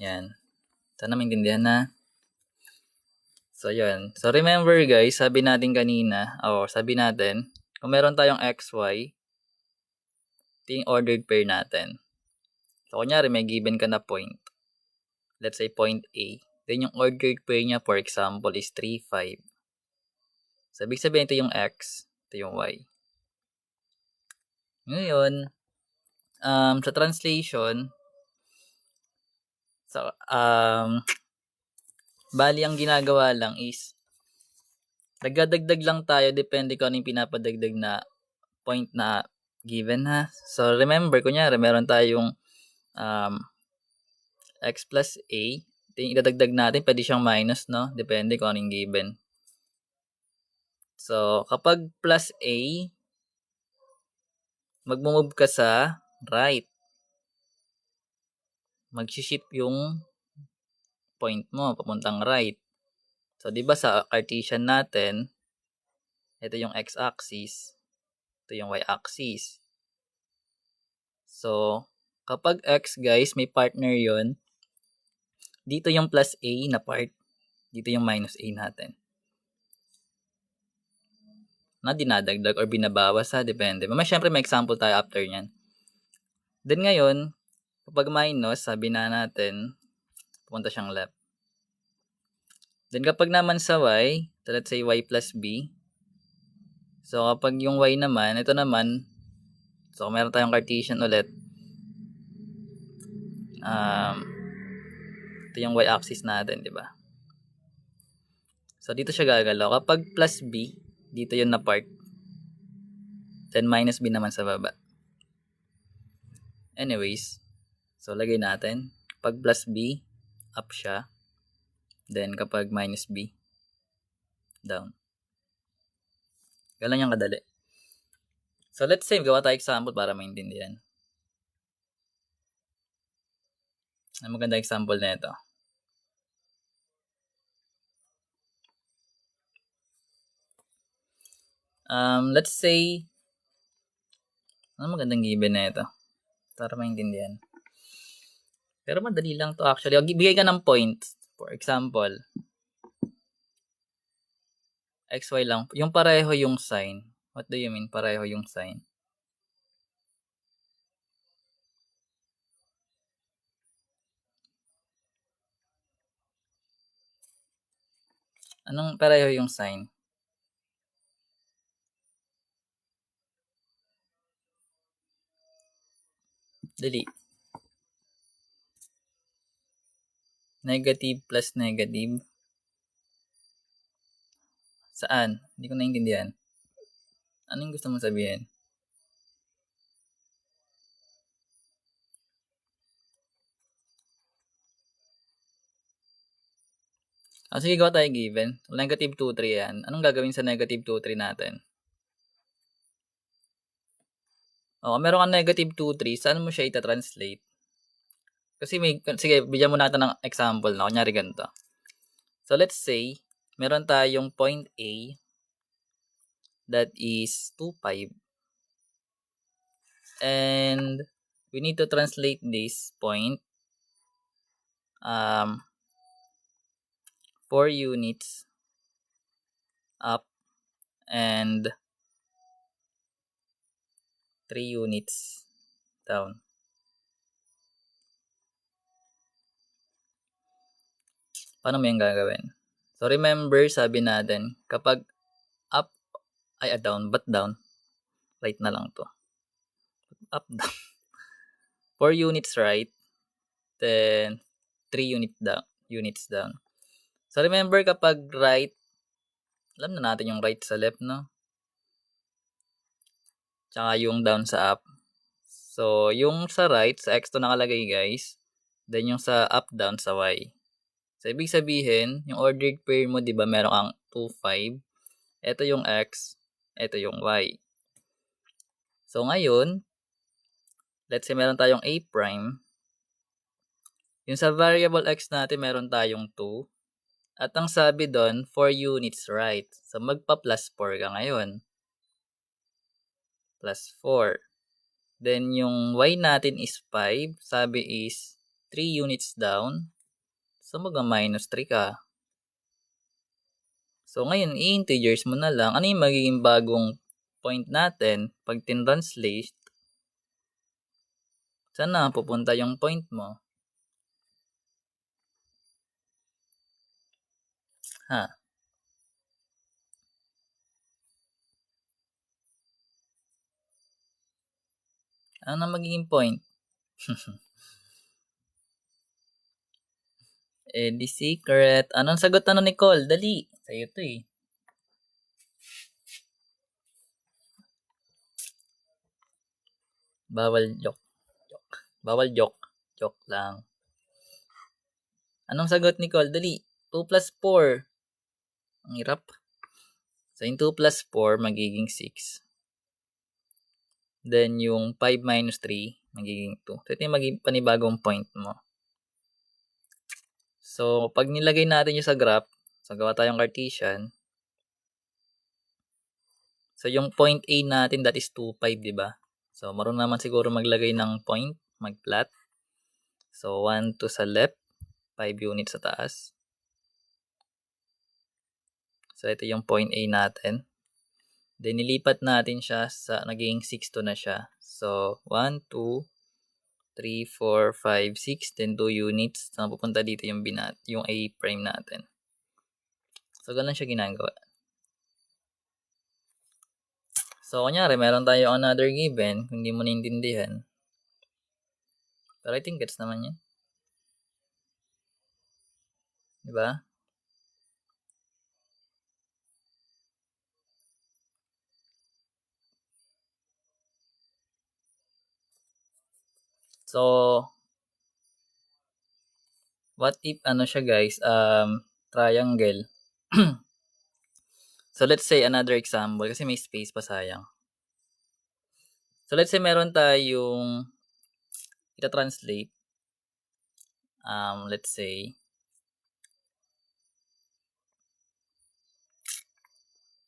Yan. Sana maintindihan na. So, yun. So, remember guys, sabi natin kanina, sabi natin, kung meron tayong XY, ito yung ordered pair natin. So, kunyari, may given ka na point. Let's say point A. Then, yung ordered pair niya, for example, is 3, 5. So, ibig sabihin, ito yung X, ito yung Y. Ngayon, sa translation, bali ang ginagawa lang is, nagdadagdag lang tayo depende kung ano yung pinapadagdag na point na given ha. So, remember, kunyari, meron tayong x plus a. Ito yung idadagdag natin, pwede siyang minus, no? Depende kung anong given. So, kapag plus a, mag-move ka sa right. Mag-shift yung point mo, papuntang right. So, di ba sa Cartesian natin, ito yung x-axis, ito yung y-axis. So, kapag x guys, may partner yon, dito yung plus a na part, dito yung minus a natin. Na dinadagdag or binabawas ha, depende. Syempre may example tayo after nyan. Then ngayon, kapag minus, sabi na natin, pupunta siyang left. Then kapag naman sa y, so let's say y plus b. So kapag yung y naman, ito naman, so meron tayong Cartesian ulit. Ito yung y-axis natin, di ba? So dito siya gagalaw. Kapag plus b, dito yun na part. Then minus b naman sa baba. Anyways, so lagay natin. Pag plus b, up siya. Then kapag minus b, down. Ganun yung kadali. So let's say, gawa tayo example para maintindihan. Ang maganda example na ito. Let's say, ano magandang given na ito? Para maintindihan. Pero madali lang to actually. Bigay ka ng point. For example, xy lang. Yung pareho yung sign. What do you mean pareho yung sign? Anong pareho yung sign? Dali. Negative plus negative. Saan? Hindi ko naiintindihan. Anong gusto mong sabihin? Sige, gawa tayo given. Negative 2, 3 yan. Anong gagawin sa negative 2, 3 natin? Meron kang negative 2, 3. Saan mo siya ita-translate? Kasi sige, bigyan mo natin ng example na. Kunyari ganito. So, let's say, meron tayong point A that is 2, 5. And we need to translate this point 4 units up and 3 units down. Paano mo yung gagawin? So, remember, sabi natin, kapag up ay down, but down, right na lang to. Up, down. 4 units right, then 3 units down. So, remember, kapag right, alam na natin yung right sa left, no? Tsaka yung down sa up. So, yung sa right, sa x to nakalagay, guys. Then, yung sa up, down sa y. So, ibig sabihin, yung ordered pair mo, di ba, meron kang 2, 5. Ito yung x, ito yung y. So, ngayon, let's say meron tayong a prime. Yung sa variable x natin, meron tayong 2. At ang sabi doon, 4 units right. So, magpa-plus 4 ka ngayon. Plus 4. Then, yung y natin is 5. Sabi is 3 units down, so mag-minus 3 ka. So, ngayon, i-integers mo na lang. Ano yung magiging bagong point natin pag tin-translate? Saan na pupunta yung point mo? Ha? Ano na magiging point? The secret. Anong sagot na Nicole? Dali. Sa'yo to eh. Bawal joke. Bawal joke. Joke lang. Anong sagot, Nicole? Dali. 2 plus 4. Ang hirap. So, yung 2 plus 4, magiging 6. Then, yung 5 minus 3, magiging 2. So, ito yung magiging panibagong point mo. So, pag nilagay natin yung sa graph, so, gawa tayong Cartesian. So, yung point A natin, that is 2, 5, diba? So, marunong naman siguro maglagay ng point, mag-plot. So, 1, 2 sa left, 5 units sa taas. So, ito yung point A natin. Then, nilipat natin siya sa, naging 6 to na siya. So, 1, 2, 3, 4, 5, 6, then 2 units. So, pupunta dito yung yung A prime natin. So, ganun siya ginagawa. So, kunyari, meron tayo another given, kung hindi mo naintindihan. Pero I think gets naman yan. Diba? So, what if, ano siya guys, triangle. So, let's say another example, kasi may space pa sayang. So, let's say meron tayong, ita-translate, let's say,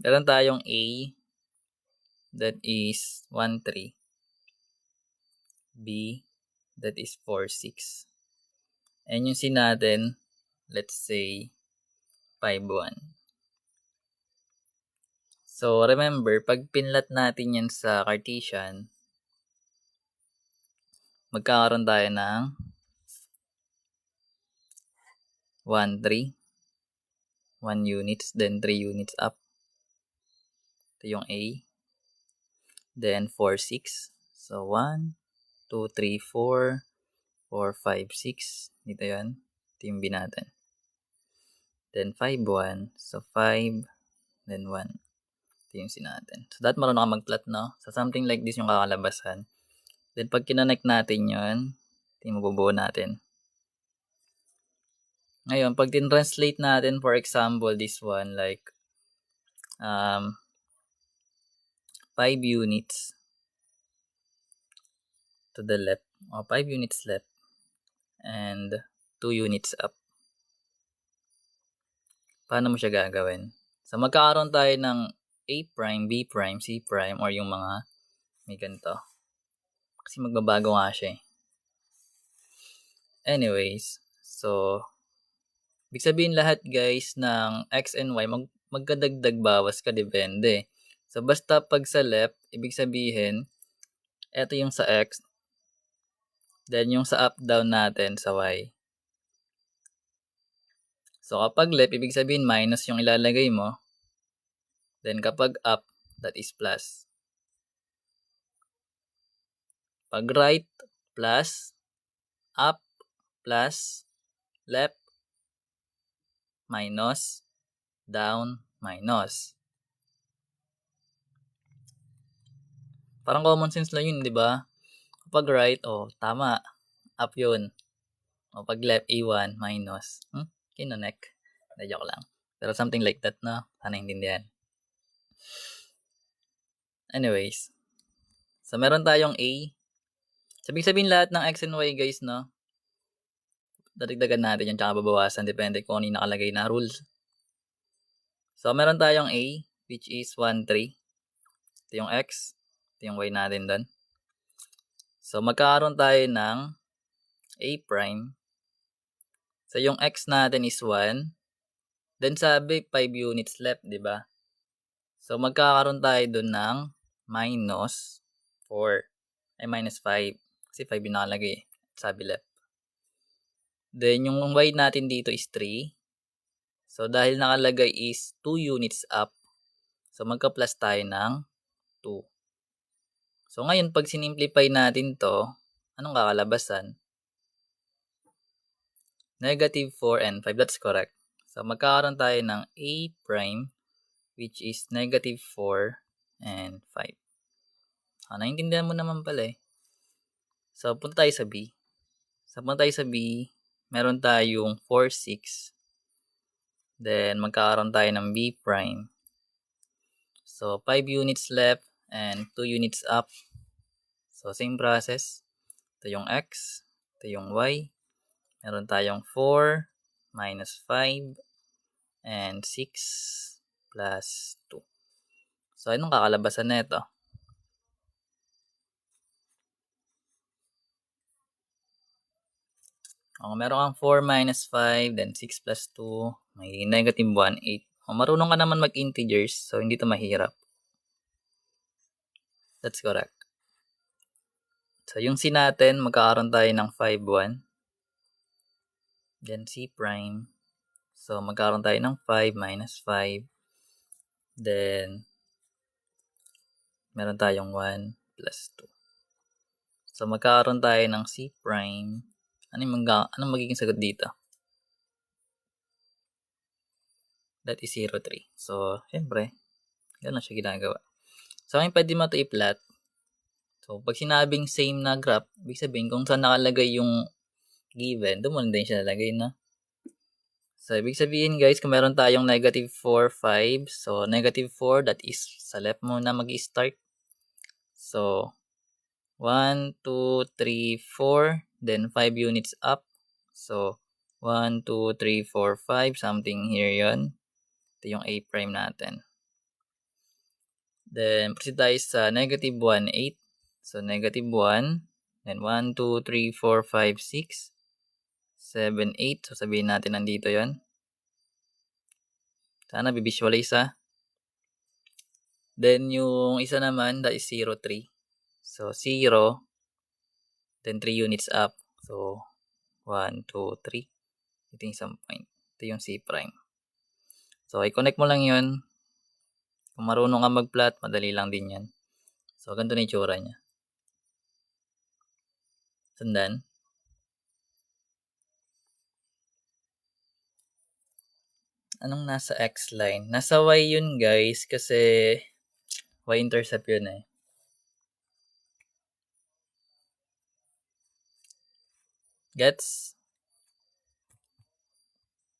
meron tayong A, that is 1, 3. B, that is 4, 6. And yung C natin, let's say, 5, 1. So, remember, pag pinlat natin yan sa Cartesian, magkakaroon tayo ng 1, 3. 1 units, then 3 units up. Ito yung A. Then 4, 6. So, 1, 2, 3, 4, 4, 5, 6. Dito yan. Ito yung B natin. Then 5, 1. So, 5, then 1. Ito yung C natin. So, that marunong ka mag-plot, no? So, something like this yung kakalabasan. Then, pag kinonect natin yun, ito yung mabubuo natin. Ngayon, pag tin-translate natin, for example, this one, like, 5 units to the left, o 5 units left, and 2 units up. Paano mo siya gagawin? So, magkakaroon tayo ng A prime, B prime, C prime, or yung mga may ganito. Kasi magbabago nga siya eh. Anyways, so, ibig sabihin lahat guys ng X and Y, magkadagdag bawas ka, depende. So, basta pag sa left, ibig sabihin, eto yung sa X, then yung sa up down natin sa Y. So, kapag left, ibig sabihin minus yung ilalagay mo. Then, kapag up, that is plus. Pag right, plus. Up, plus. Left, minus. Down, minus. Parang common sense lang yun, di ba? Kapag right, tama. Up yun. O pag left, A1, minus. Kinonek. Joke lang. Pero something like that, no? Sana intindihan. Anyways. So, meron tayong A. Sabihin lahat ng X and Y, guys, no? Dadagdagan natin yan, tsaka babawasan. Depende kung ano yung nakalagay na rules. So, meron tayong A, which is 1, 3. Ito yung X. Ito yung Y natin doon. So, magkakaroon tayo ng A prime. So, yung x natin is 1. Then, sabi 5 units left, di ba? So, magkakaroon tayo dun ng minus 4. Ay, minus 5. Kasi 5 yung nakalagay eh. Sabi left. Then, yung y natin dito is 3. So, dahil nakalagay is 2 units up. So, magka-plus tayo ng 2. So, ngayon, pag sinimplify natin to, anong kakalabasan? Negative 4 and 5. That's correct. So, magkakaroon tayo ng A prime, which is negative 4 and 5. Naintindihan mo naman pala eh. So, punta tayo sa B. So, punta tayo sa B, meron tayong 4, 6. Then, magkakaroon tayo ng B prime. So, 5 units left and 2 units up. So, same process. Ito yung X, ito yung Y. Meron tayong 4 minus 5 and 6 plus 2. So, anong kakalabasan na ito? Meron kang 4 minus 5, then 6 plus 2, may negative 1, 8. Marunong ka naman mag-integers, so hindi to mahirap. That's correct. So, yung C natin, magkakaroon tayo ng 5, 1. Then C prime. So, magkakaroon tayo ng 5 minus 5. Then, meron tayong 1 plus 2. So, magkakaroon tayo ng C prime. Anong magiging sagot dito? That is 0, 3. So, syempre, gano'n siya ginagawa. So, ngayon pwede mo ito i-plot. So, pag sinabing same na graph, ibig sabihin kung saan nakalagay yung given, doon mo din siya nalagay, no? So, ibig sabihin guys, kung meron tayong negative 4, 5, so negative 4, that is sa left muna mag-start. So, 1, 2, 3, 4, then 5 units up. So, 1, 2, 3, 4, 5, something here yon. Ito yung A prime natin. Then, proceed tayo sa negative 1, 8. So, negative 1. Then, 1, 2, 3, 4, 5, 6, 7, 8. So, sabihin natin nandito yon. Sana bivisualize ha. Then, yung isa naman, that is 0, 3. So, 0. Then, 3 units up. So, 1, 2, 3. Ito yung isang point. Ito yung C prime. So, i-connect mo lang yun. Kung marunong ka mag-plot, madali lang din yan. So, ganito na yung tsura niya. Sundan. Anong nasa X line? Nasa Y yun guys kasi Y-intercept yun eh. Gets?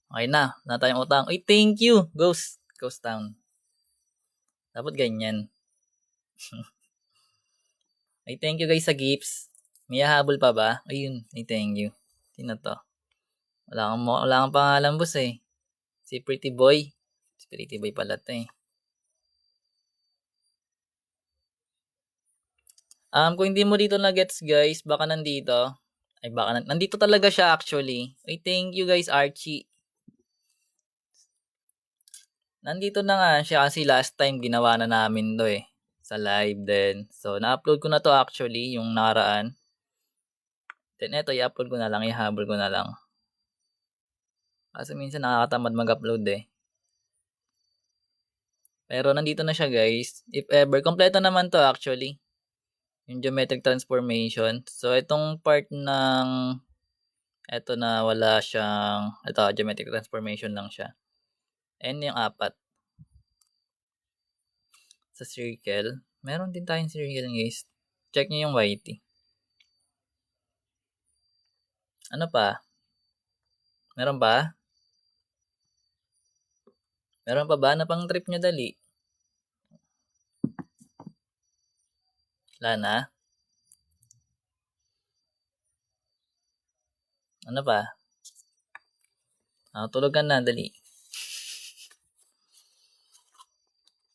Okay na. Wala tayong utang. Uy, thank you! Ghost town. Dapat ganyan. Ay, thank you guys sa gifts. May hahabol pa ba? Ayun, ay thank you. Sino to? Wala kang pangalan boss eh. Si Pretty Boy. Si Pretty Boy pala to eh. Kung hindi mo dito na gets guys, baka nandito. Ay baka nandito talaga siya actually. Ay, thank you guys Archie. Nandito na nga siya kasi last time ginawa na namin to eh. Sa live din. So, na-upload ko na to actually, yung nakaraan. Then, eto, i-upload ko na lang, ihabol ko na lang. Kasi minsan nakakatamad mag-upload eh. Pero nandito na siya guys. If ever, kompleto naman to actually. Yung geometric transformation. So, itong part ng, eto na wala siyang, ito, geometric transformation lang siya. And yung 4. Sa circle. Meron din tayong circle guys. Check nyo yung YT. Ano pa? Meron ba? Meron pa ba na pang trip nyo dali? Wala na? Ano pa? Tulog ka na, dali.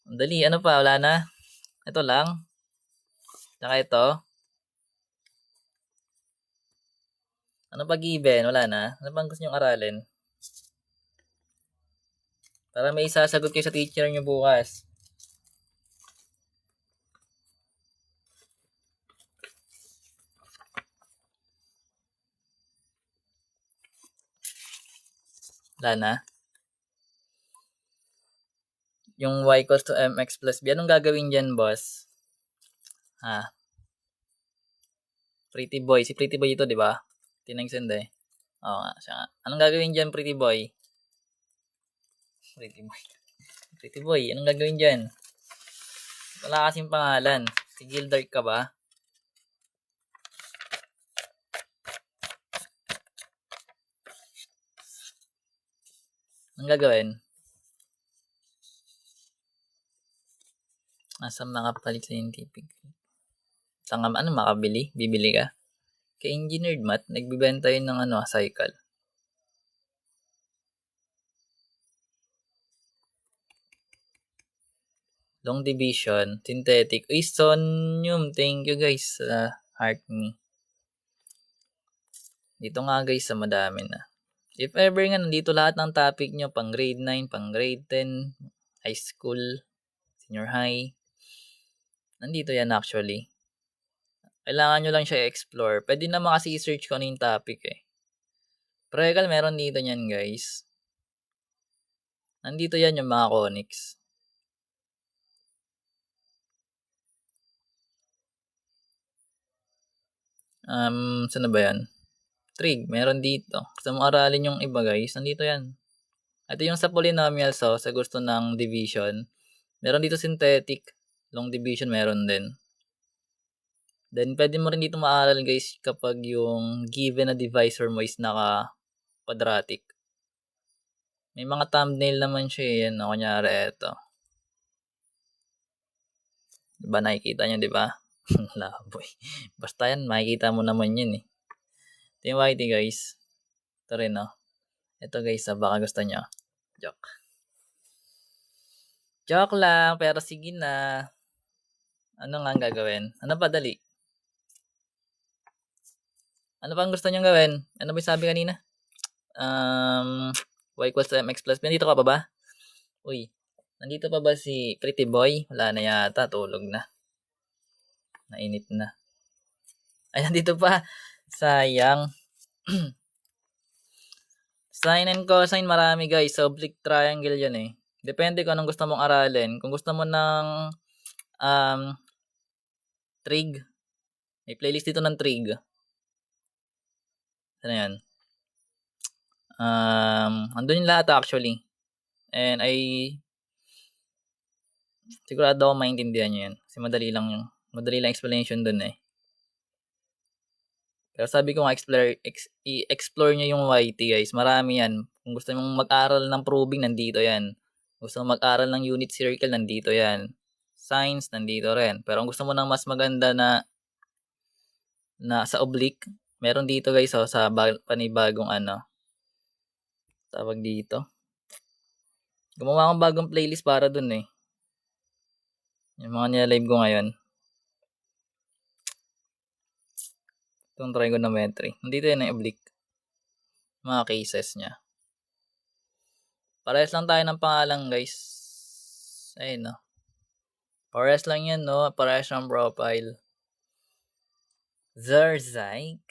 Dali, ano pa? Wala na? Ito lang? Tsaka ito? Ano pa given? Wala na? Ano bang gusto nyong aralin? Para may isasagot kayo sa teacher nyo bukas. Wala na? Yung y equals to mx plus b. Anong gagawin dyan, boss? Ha? Pretty boy. Si pretty boy ito, di ba? Tinang-send eh. Oo nga, siya nga. Anong gagawin dyan, pretty boy? Pretty boy. Pretty boy, anong gagawin dyan? Wala kasing pangalan. Si Gildark ka ba? Anong gagawin? Nasa mga palit scientific. Saan ano makabili? Bibili ka? Kay engineered math, nagbibenta yun ng cycle. Long division, synthetic. Uy, Sonium. Thank you guys sa heart me. Dito nga guys sa madami na. If ever nga nandito lahat ng topic nyo, pang grade 9, pang grade 10, high school, senior high, nandito yan actually. Kailangan nyo lang siya i-explore. Pwede naman kasi i-search ko ano yung topic eh. Pero meron dito yan guys. Nandito yan yung mga conics. Saan na ba yan? Trig, meron dito. Gusto mo aralin yung iba guys, nandito yan. Ito yung sa polynomials sa gusto ng division. Meron dito synthetic, long division meron din. Then pwede mo rin dito maaral guys kapag yung given na divisor mo is naka-quadratic. May mga thumbnail naman siya eh. Yan, kunyari ito. Diba nakikita nyo, diba? Laboy. Basta yan, makikita mo naman yun eh. Ito yung YT guys. Ito rin Ito guys, baka gusto nyo. Joke. Joke lang, pero sige na. Ano nga ang gagawin? Ano pa dali? Ano pa ang gusto nyo gawin? Ano ba yung sabi kanina? Y equals to mx plus b. Nandito ka pa ba? Uy, nandito pa ba si pretty boy? Wala na yata, tulog na. Nainit na. Ay, nandito pa. Sayang. Sine and cosine marami guys. So, oblique triangle yan eh. Depende kung anong gusto mong aralin. Kung gusto mo ng trig. May playlist dito ng trig. Ano yan? Andun yung lahat actually. And sigurado ako maintindihan nyo yan. Kasi madali lang explanation dun eh. Pero sabi ko nga, i-explore nyo yung YT guys. Marami yan. Kung gusto mong mag-aral ng proving, nandito yan. Gusto mong mag-aral ng unit circle, nandito yan. Science, nandito rin. Pero kung gusto mo ng mas maganda na sa oblique, meron dito guys sa panibagong tawag dito. Gumawa akong bagong playlist para dun eh. Yung mga nila-live ko ngayon. Itong trigonometry. Nandito yan yung oblique. Mga cases niya. Parehas lang tayo ng pangalan guys. Ayun Parehas lang yan Parehas ng profile. Zerzai.